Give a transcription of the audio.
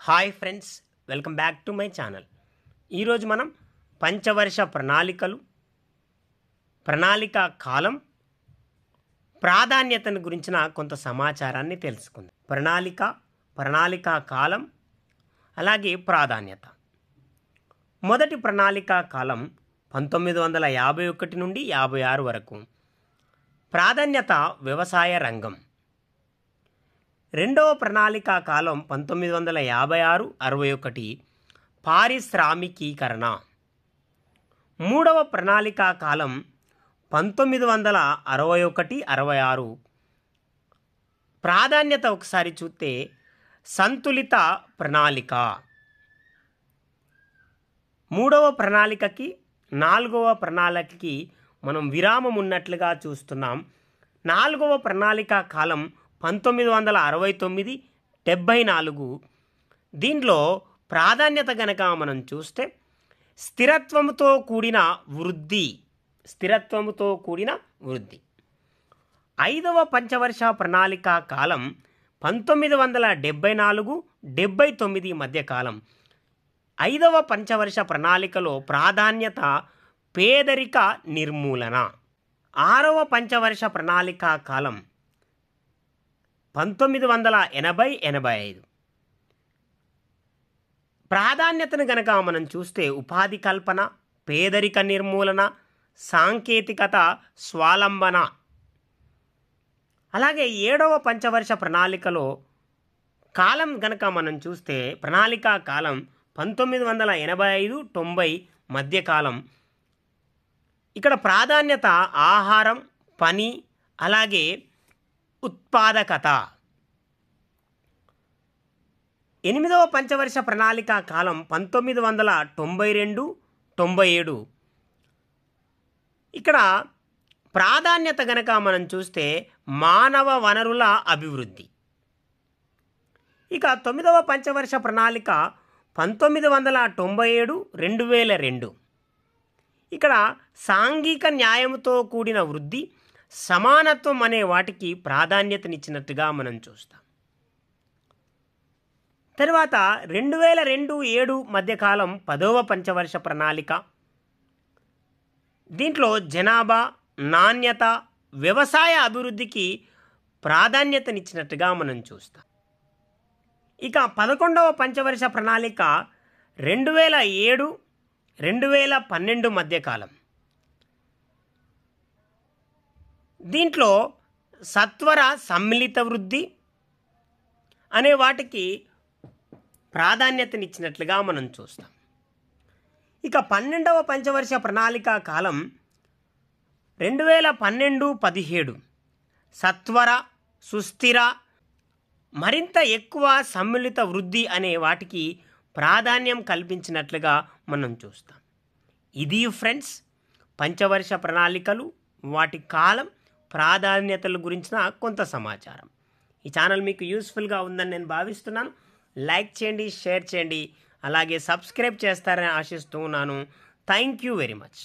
Hi friends, welcome back to my channel. ఈరోజు మనం పంచవర్ష ప్రణాళిక కాలం ప్రాధాన్యతను గురించిన కొంత సమాచారాన్ని తెలుసుకుందాం. ప్రణాళిక కాలం అలాగే ప్రాధాన్యత. మొదటి ప్రణాళిక కాలం 1951 నుండి 56 వరకు. ప్రాధాన్యత వ్యవసాయ రంగం. రెండవ ప్రణాళికా కాలం 1956-61 పారిశ్రామికీకరణ. మూడవ ప్రణాళికా కాలం 1961-66. ప్రాధాన్యత ఒకసారి చూస్తే సంతులిత ప్రణాళిక. మూడవ ప్రణాళికకి నాలుగవ ప్రణాళికకి మనం విరామం ఉన్నట్లుగా చూస్తున్నాం. నాలుగవ ప్రణాళికా కాలం 1969-74. దీంట్లో ప్రాధాన్యత గనక మనం చూస్తే స్థిరత్వంతో కూడిన వృద్ధి. ఐదవ పంచవర్ష ప్రణాళికా కాలం 1974-79 మధ్యకాలం. ఐదవ పంచవర్ష ప్రణాళికలో ప్రాధాన్యత పేదరిక నిర్మూలన. ఆరవ పంచవర్ష ప్రణాళికా కాలం 1980-85. ప్రాధాన్యతను గనక మనం చూస్తే ఉపాధి కల్పన, పేదరిక నిర్మూలన, సాంకేతికత, స్వాలంబన. అలాగే ఏడవ పంచవర్ష ప్రణాళికలో కాలం గనక మనం చూస్తే ప్రణాళికా కాలం 1985-90 మధ్యకాలం. ఇక్కడ ప్రాధాన్యత ఆహారం, పని అలాగే ఉత్పాదకత. ఎనిమిదవ పంచవర్ష ప్రణాళికా కాలం 1992-97. ఇక్కడ ప్రాధాన్యత గనక మనం చూస్తే మానవ వనరుల అభివృద్ధి. ఇక తొమ్మిదవ పంచవర్ష ప్రణాళిక 1997-2002. ఇక్కడ సాంఘిక న్యాయంతో కూడిన వృద్ధి, సమానత్వం అనే వాటికి ప్రాధాన్యతనిచ్చినట్టుగా మనం చూస్తాం. తర్వాత 2002-7 మధ్యకాలం 10వ పంచవర్ష ప్రణాళిక. దీంట్లో జనాభా, నాణ్యత, వ్యవసాయ అభివృద్ధికి ప్రాధాన్యతనిచ్చినట్టుగా మనం చూస్తాం. ఇక 11వ పంచవర్ష ప్రణాళిక 2007-2012 మధ్యకాలం. దీంట్లో సత్వర సమ్మిళిత వృద్ధి అనే వాటికి ప్రాధాన్యతనిచ్చినట్లుగా మనం చూస్తాం. ఇక 12వ పంచవర్ష ప్రణాళికా కాలం 2012-17 సత్వర, సుస్థిర, మరింత ఎక్కువ సమ్మిళిత వృద్ధి అనే వాటికి ప్రాధాన్యం కల్పించినట్లుగా మనం చూస్తాం. ఇది ఫ్రెండ్స్ పంచవర్ష ప్రణాళికలు, వాటి కాలం, ప్రాధాన్యతల గురించిన కొంత సమాచారం. ఈ ఛానల్ మీకు యూస్ఫుల్గా ఉందని నేను భావిస్తున్నాను. లైక్ చేయండి, షేర్ చేయండి, అలాగే సబ్స్క్రైబ్ చేస్తారని ఆశిస్తూ ఉన్నాను. Thank you very much.